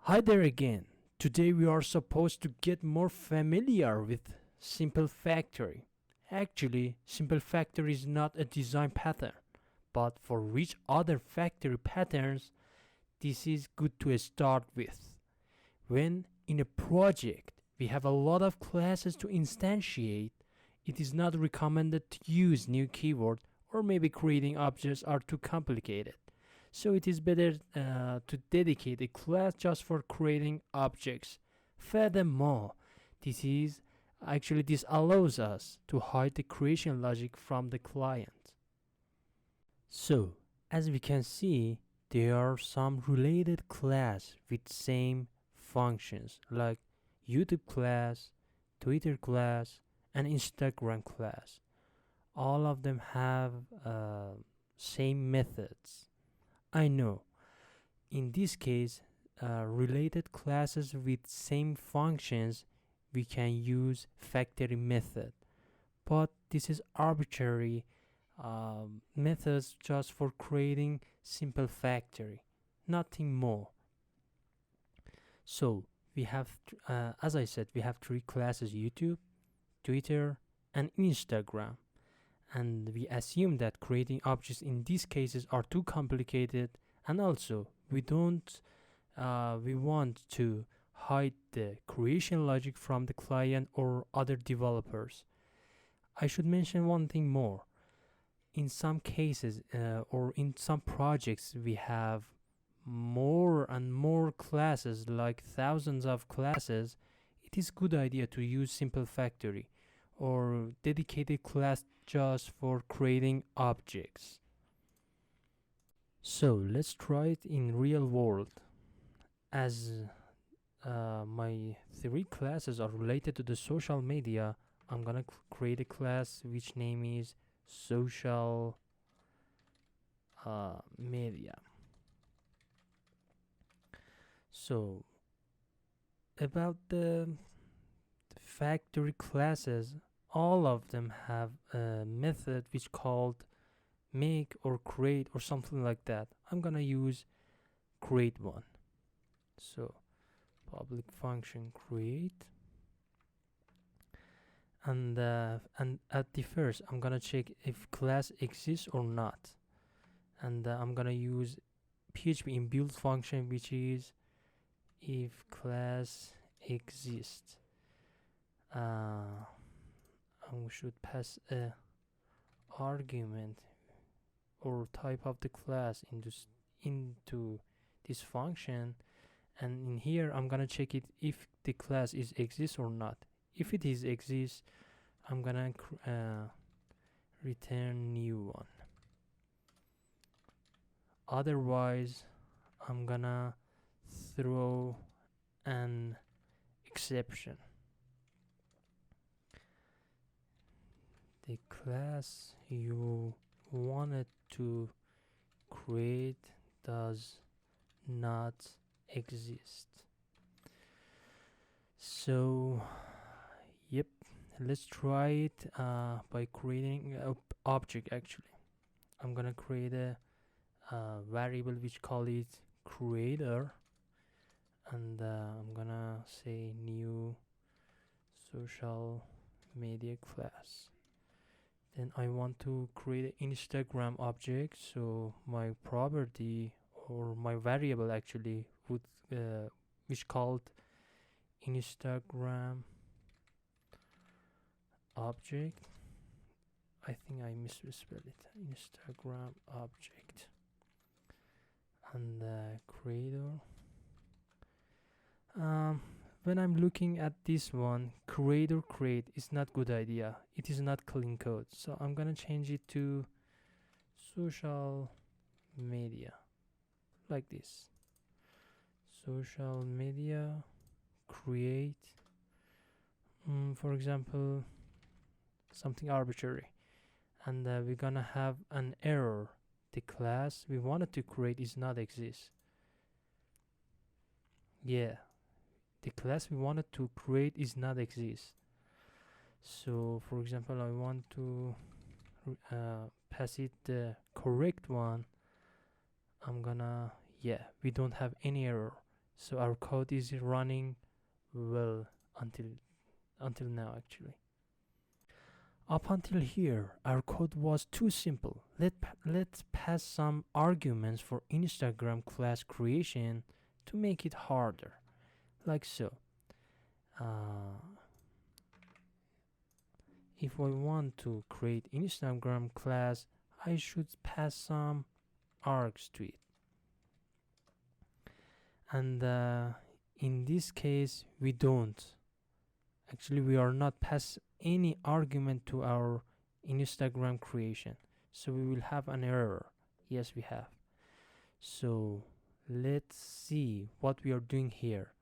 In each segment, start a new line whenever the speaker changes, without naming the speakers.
Hi there again. Today we are supposed to get more familiar with simple factory. Actually, simple factory is not a design pattern, but for which other factory patterns this is good to start with. When in a project we have a lot of classes to instantiate, it is not recommended to use new keyword or maybe creating objects are too complicated. So it is better to dedicate a class just for creating objects. Furthermore, this allows us to hide the creation logic from the client. So as we can see, there are some related class with same functions like YouTube class, Twitter class, and Instagram class. All of them have same methods. I know. In this case, related classes with same functions, we can use factory method. But this is arbitrary methods just for creating simple factory, nothing more. So we have, as I said, we have three classes: YouTube, Twitter, and Instagram. And we assume that creating objects in these cases are too complicated, and also we want to hide the creation logic from the client or other developers. I should mention one thing more. In some cases or in some projects we have more and more classes, like thousands of classes. It is good idea to use simple factory or dedicated class just for creating objects. So let's try it in real world. As my three classes are related to the social media, I'm gonna create a class which name is social media. So about the factory classes, all of them have a method which called make or create or something like that. I'm gonna use create one. So public function create, and at the first I'm gonna check if class exists or not, and I'm gonna use PHP inbuilt function which is if class exists. I should pass a argument or type of the class into this function, and in here I'm gonna check it if the class is exists or not. If it is exists, I'm gonna return new one. Otherwise, I'm gonna throw an exception. The class you wanted to create does not exist. So yep, let's try it by creating an object. Actually, I'm gonna create a variable which call it creator, and I'm gonna say new social media class. Then I want to create an Instagram object, so my property or my variable actually would which called Instagram object. I think I misspelled it. Instagram object, and creator. When I'm looking at this one, creator create is not good idea. It is not clean code. So I'm gonna change it to social media, like this. Social media create, for example, something arbitrary, and we're gonna have an error. The class we wanted to create is not exist. Yeah, the class we wanted to create is not exist. So for example, I want to pass it the correct one. I'm gonna, yeah, we don't have any error. So our code is running well until now actually. Up until here, our code was too simple. Let's pass some arguments for Instagram class creation to make it harder, like so. Uh, if I want to create Instagram class, I should pass some args to it. And in this case, we don't. Actually, we are not pass any argument to our Instagram creation. So we will have an error. Yes, we have. So let's see what we are doing here.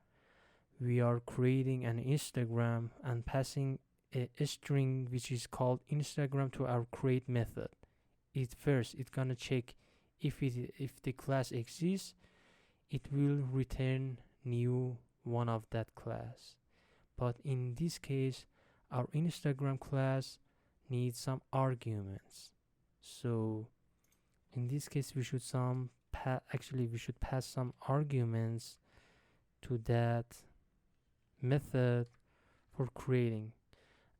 We are creating an Instagram and passing a string which is called Instagram to our create method. It's gonna check if the class exists, it will return new one of that class. But in this case, our Instagram class needs some arguments. So in this case, we should we should pass some arguments to that method for creating.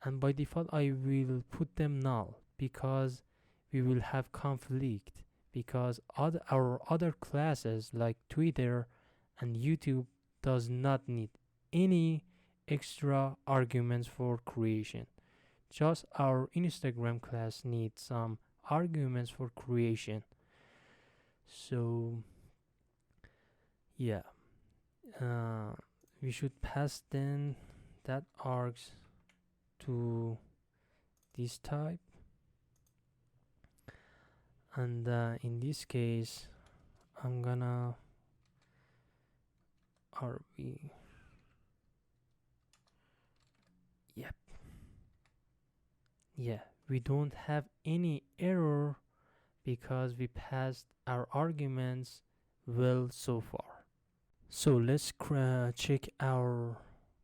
And by default, I will put them null because we will have conflict, because our other classes like Twitter and YouTube does not need any extra arguments for creation. Just our Instagram class needs some arguments for creation. So yeah, we should pass then that args to this type, and in this case I'm gonna rb. Yep. Yeah, we don't have any error because we passed our arguments well so far. So let's check our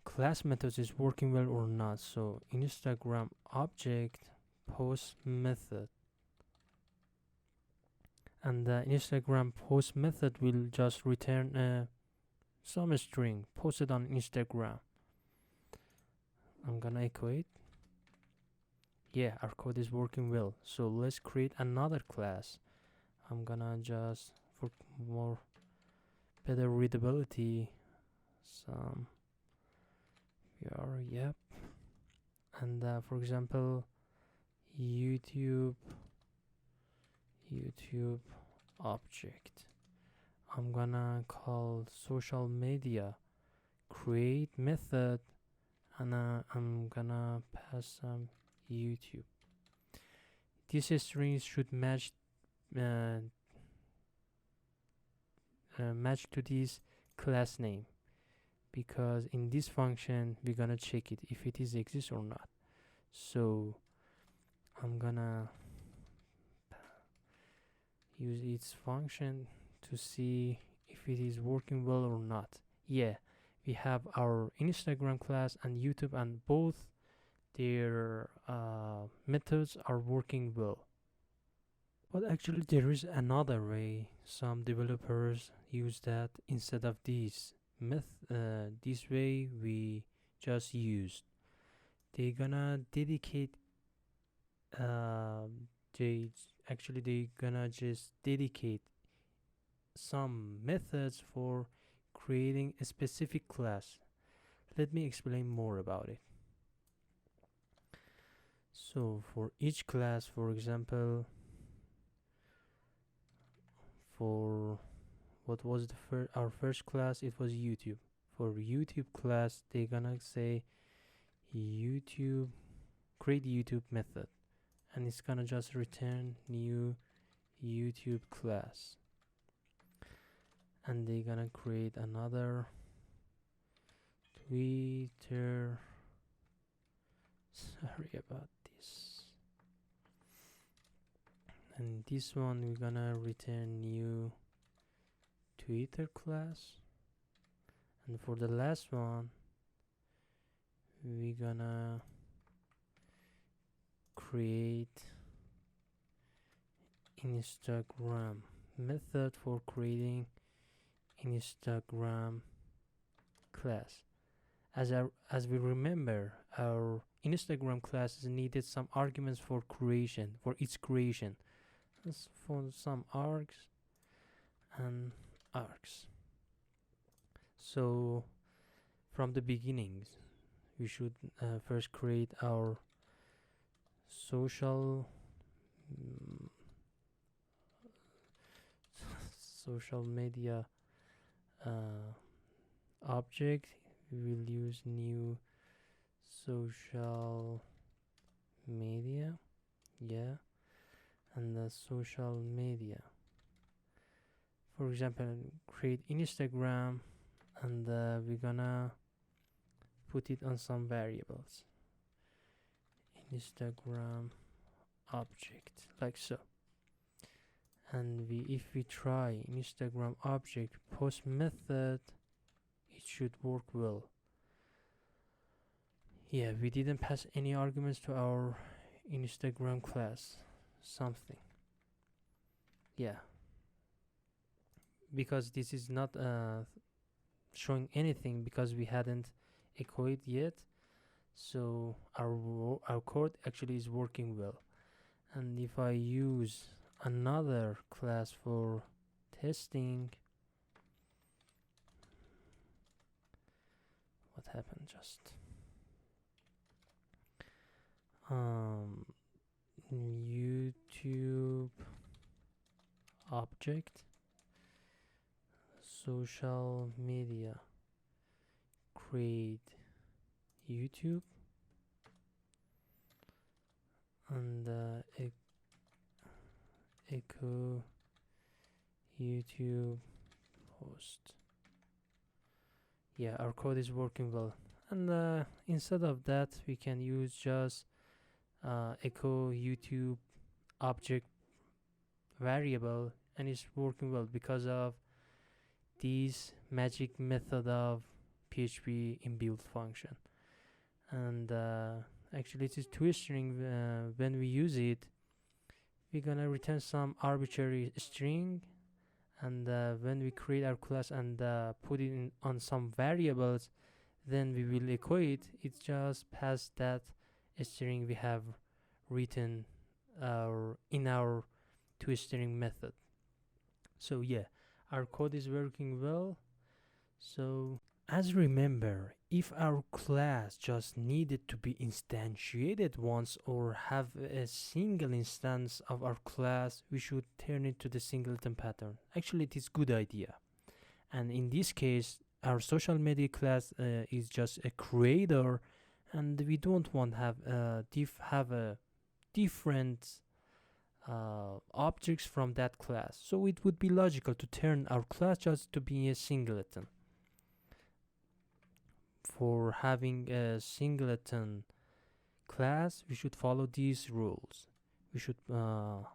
class methods is working well or not. So Instagram object post method, and the Instagram post method will just return some string posted on Instagram. I'm gonna echo it. Yeah, our code is working well. So let's create another class. I'm gonna just, for more better readability, some yep. And for example, YouTube object. I'm gonna call social media create method, and I'm gonna pass some YouTube. These strings should match to this class name, because in this function we're gonna check it if it is exists or not. So I'm gonna use its function to see if it is working well or not. Yeah, we have our Instagram class and YouTube, and both their methods are working well. But actually there is another way some developers use that instead of this this way we just used. They gonna dedicate they gonna just dedicate some methods for creating a specific class. Let me explain more about it. So for each class, for example, for what was our first class, it was YouTube. For YouTube class, they're gonna say YouTube create YouTube method, and it's gonna just return new YouTube class. And they're gonna create another Twitter. Sorry about this. And this one we're gonna return new Twitter class. And for the last one, we're gonna create Instagram method for creating Instagram class. As we remember, our Instagram class needed some arguments for creation, for its creation. Let's find some args and args. So from the beginnings, we should first create our social mm, social media uh, object. We will use new social media, yeah, and the social media. For example, create Instagram, and we're gonna put it on some variables. Instagram object, like so. And if we try Instagram object post method, it should work well. Yeah, we didn't pass any arguments to our Instagram class. Something. Yeah, because this is not showing anything because we hadn't echoed yet. So our code actually is working well. And if I use another class for testing, what happened just? YouTube object, social media, create YouTube, and echo YouTube post. Yeah, our code is working well. And instead of that, we can use just echo YouTube object variable, and it's working well because of this magic method of PHP inbuilt function. And actually it is toString. When we use it, we're gonna return some arbitrary string, and when we create our class and put it on some variables, then we will echo it. It just pass that string we have written in our toString method. So yeah, our code is working well. So as remember, if our class just needed to be instantiated once or have a single instance of our class, we should turn it to the singleton pattern. Actually, it is good idea. And in this case, our social media class is just a creator, and we don't want have a different objects from that class. So it would be logical to turn our class just to be a singleton. For having a singleton class, we should follow these rules. We should turn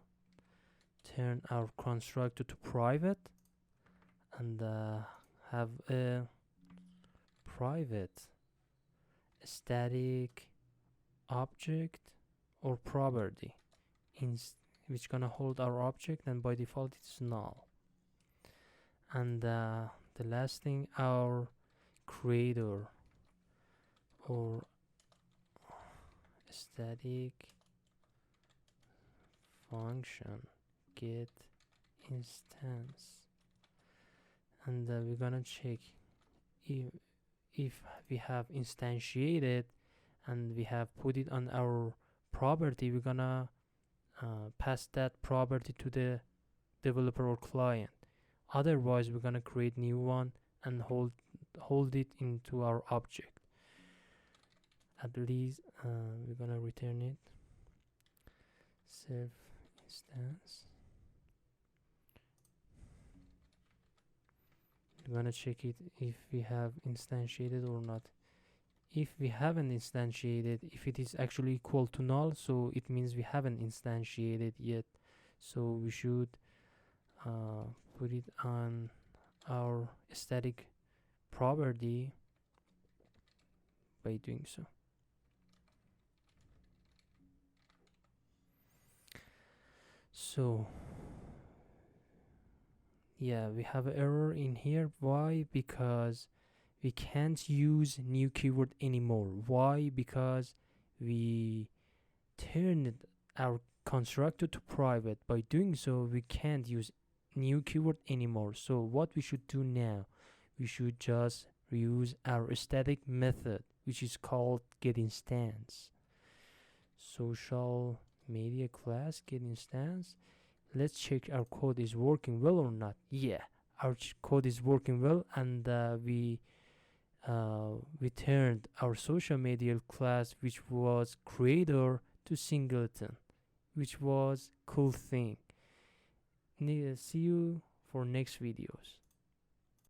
our constructor to private, and have a private static object or property which gonna hold our object, and by default it's null. And the last thing, our creator or static function get instance, and we're gonna check if we have instantiated and we have put it on our property. We're gonna pass that property to the developer or client. Otherwise, we're gonna create new one and hold it into our object. At least we're gonna return it self instance. We're gonna check it if we have instantiated or not. If we haven't instantiated, if it is actually equal to null, so it means we haven't instantiated yet. So we should put it on our static property by doing so. So yeah, we have an error in here. Why? Because we can't use new keyword anymore. Why? Because we turned our constructor to private. By doing so, we can't use new keyword anymore. So what we should do now, we should just reuse our static method, which is called getInstance. Social media class getInstance. Let's check our code is working well or not. Yeah, our code is working well, and we turned our social media class, which was creator, to singleton, which was cool thing. See you for next videos.